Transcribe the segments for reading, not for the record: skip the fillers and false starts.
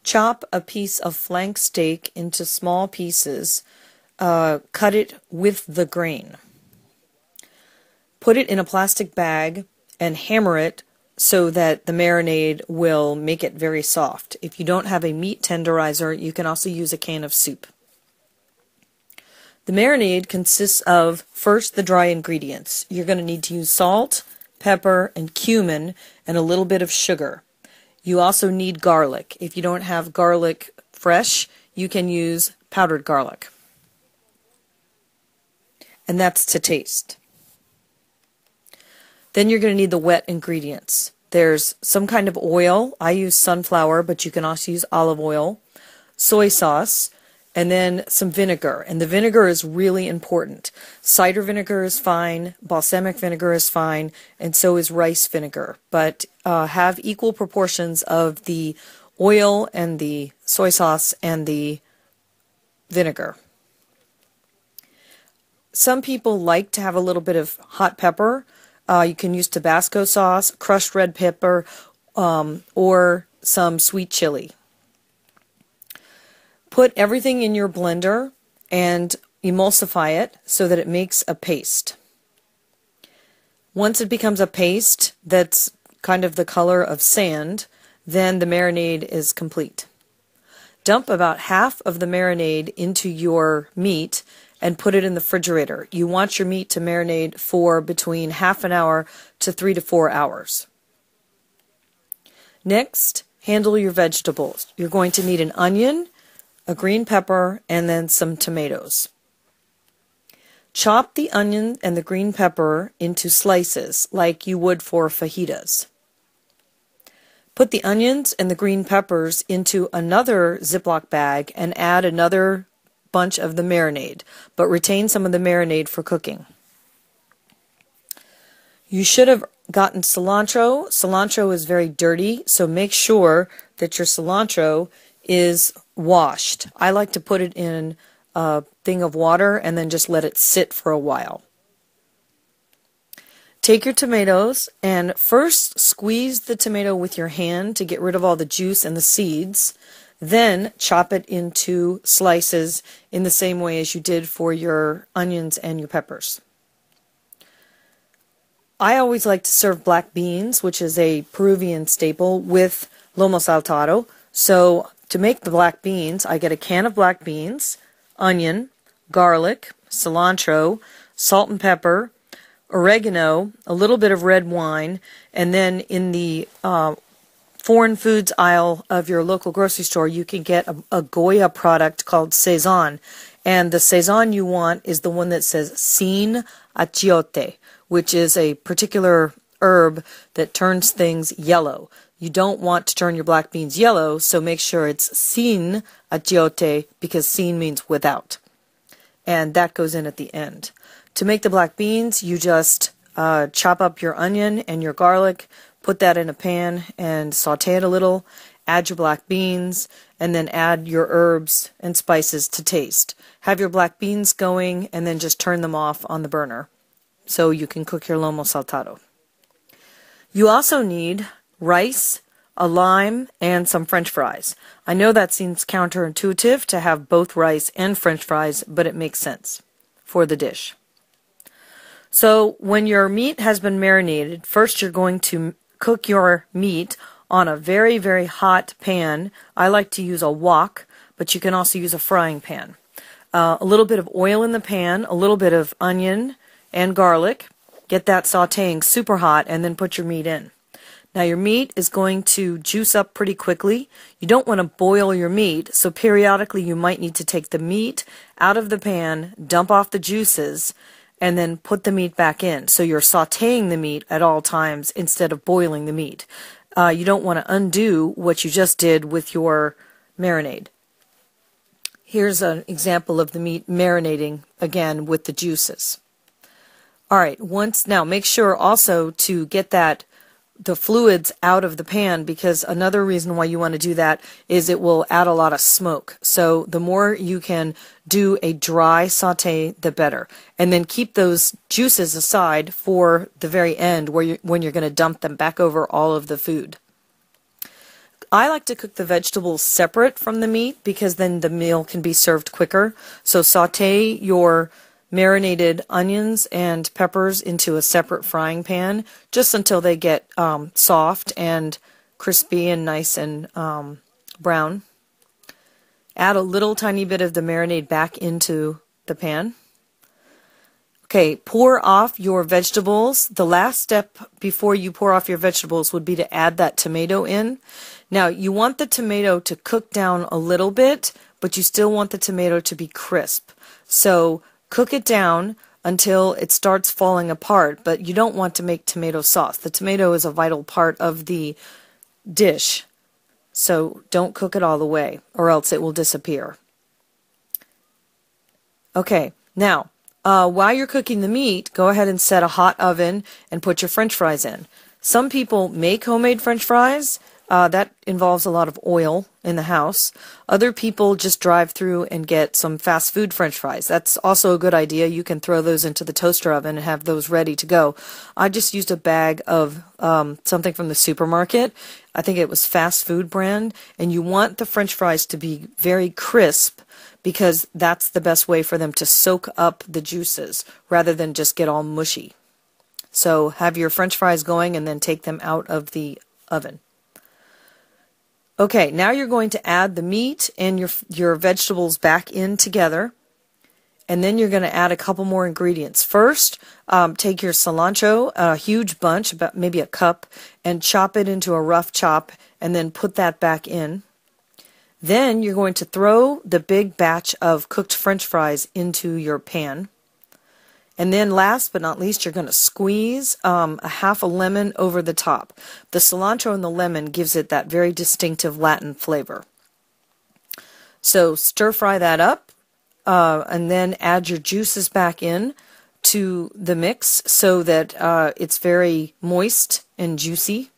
Chop a piece of flank steak into small pieces. Cut it with the grain. Put it in a plastic bag and hammer it so that the marinade will make it very soft. If you don't have a meat tenderizer, you can also use a can of soup. The marinade consists of, first, the dry ingredients. You're going to need to use salt, pepper, and cumin, and a little bit of sugar. You also need garlic. If you don't have garlic fresh, you can use powdered garlic. And that's to taste. Then you're going to need the wet ingredients. There's some kind of oil. I use sunflower, but you can also use olive oil, soy sauce, and then some vinegar. And the vinegar is really important. Cider vinegar is fine, balsamic vinegar is fine, and so is rice vinegar. But have equal proportions of the oil and the soy sauce and the vinegar. Some people like to have a little bit of hot pepper. You can use Tabasco sauce, crushed red pepper, or some sweet chili. Put everything in your blender and emulsify it so that it makes a paste. Once it becomes a paste that's kind of the color of sand, then the marinade is complete. Dump about half of the marinade into your meat and put it in the refrigerator. You want your meat to marinate for between half an hour to 3 to 4 hours. Next, handle your vegetables. You're going to need an onion, a green pepper, and then some tomatoes. Chop the onion and the green pepper into slices like you would for fajitas. Put the onions and the green peppers into another Ziploc bag and add another bunch of the marinade, but retain some of the marinade for cooking. You should have gotten cilantro. Cilantro is very dirty, so make sure that your cilantro is washed. I like to put it in a thing of water and then just let it sit for a while. Take your tomatoes and first squeeze the tomato with your hand to get rid of all the juice and the seeds. Then chop it into slices in the same way as you did for your onions and your peppers. I always like to serve black beans, which is a Peruvian staple, with Lomo Saltado. So to make the black beans, I get a can of black beans, onion, garlic, cilantro, salt and pepper, oregano, a little bit of red wine, and then in the foreign foods aisle of your local grocery store, you can get a Goya product called Sazon. And the Sazon you want is the one that says sin achiote, which is a particular herb that turns things yellow. You don't want to turn your black beans yellow, so make sure it's sin achiote, because sin means without. And that goes in at the end. To make the black beans, you just chop up your onion and your garlic, put that in a pan and saute it a little, add your black beans, and then add your herbs and spices to taste. Have your black beans going and then just turn them off on the burner so you can cook your lomo saltado. You also need rice, a lime, and some French fries. I know that seems counterintuitive to have both rice and French fries, but it makes sense for the dish. So when your meat has been marinated, first you're going to cook your meat on a very, very hot pan. I like to use a wok, but you can also use a frying pan. A little bit of oil in the pan, a little bit of onion and garlic. Get that sauteing super hot and then put your meat in. Now your meat is going to juice up pretty quickly. You don't want to boil your meat, so periodically you might need to take the meat out of the pan, dump off the juices, and then put the meat back in. So you're sauteing the meat at all times instead of boiling the meat. You don't want to undo what you just did with your marinade. Here's an example of the meat marinating again with the juices. Alright, now make sure also to get the fluids out of the pan, because another reason why you want to do that is it will add a lot of smoke. So the more you can do a dry saute, the better. And then keep those juices aside for the very end when you're going to dump them back over all of the food. I like to cook the vegetables separate from the meat because then the meal can be served quicker. So saute your marinated onions and peppers into a separate frying pan just until they get soft and crispy and nice and brown. Add a little tiny bit of the marinade back into the pan. Okay, pour off your vegetables. The last step before you pour off your vegetables would be to add that tomato in. Now, you want the tomato to cook down a little bit, but you still want the tomato to be crisp. So cook it down until it starts falling apart, but you don't want to make tomato sauce. The tomato is a vital part of the dish, so don't cook it all the way, or else it will disappear. Okay, now, while you're cooking the meat, go ahead and set a hot oven and put your French fries in. Some people make homemade French fries. That involves a lot of oil in the house. Other people just drive through and get some fast food French fries. That's also a good idea. You can throw those into the toaster oven and have those ready to go. I just used a bag of something from the supermarket. I think it was fast food brand. And you want the French fries to be very crisp because that's the best way for them to soak up the juices rather than just get all mushy. So have your French fries going and then take them out of the oven. Okay, now you're going to add the meat and your vegetables back in together, and then you're going to add a couple more ingredients. First, take your cilantro, a huge bunch, about maybe a cup, and chop it into a rough chop, and then put that back in. Then you're going to throw the big batch of cooked French fries into your pan. And then last but not least, you're going to squeeze a half a lemon over the top. The cilantro and the lemon gives it that very distinctive Latin flavor. So stir fry that up and then add your juices back in to the mix so that it's very moist and juicy.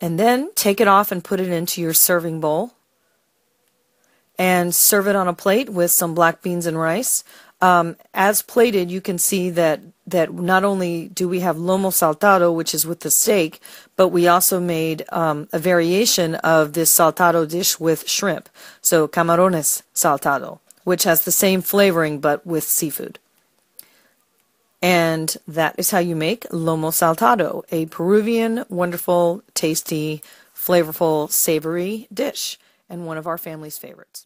And then take it off and put it into your serving bowl. And serve it on a plate with some black beans and rice. As plated, you can see that not only do we have Lomo Saltado, which is with the steak, but we also made a variation of this saltado dish with shrimp. So camarones saltado, which has the same flavoring but with seafood. And that is how you make Lomo Saltado, a Peruvian, wonderful, tasty, flavorful, savory dish, and one of our family's favorites.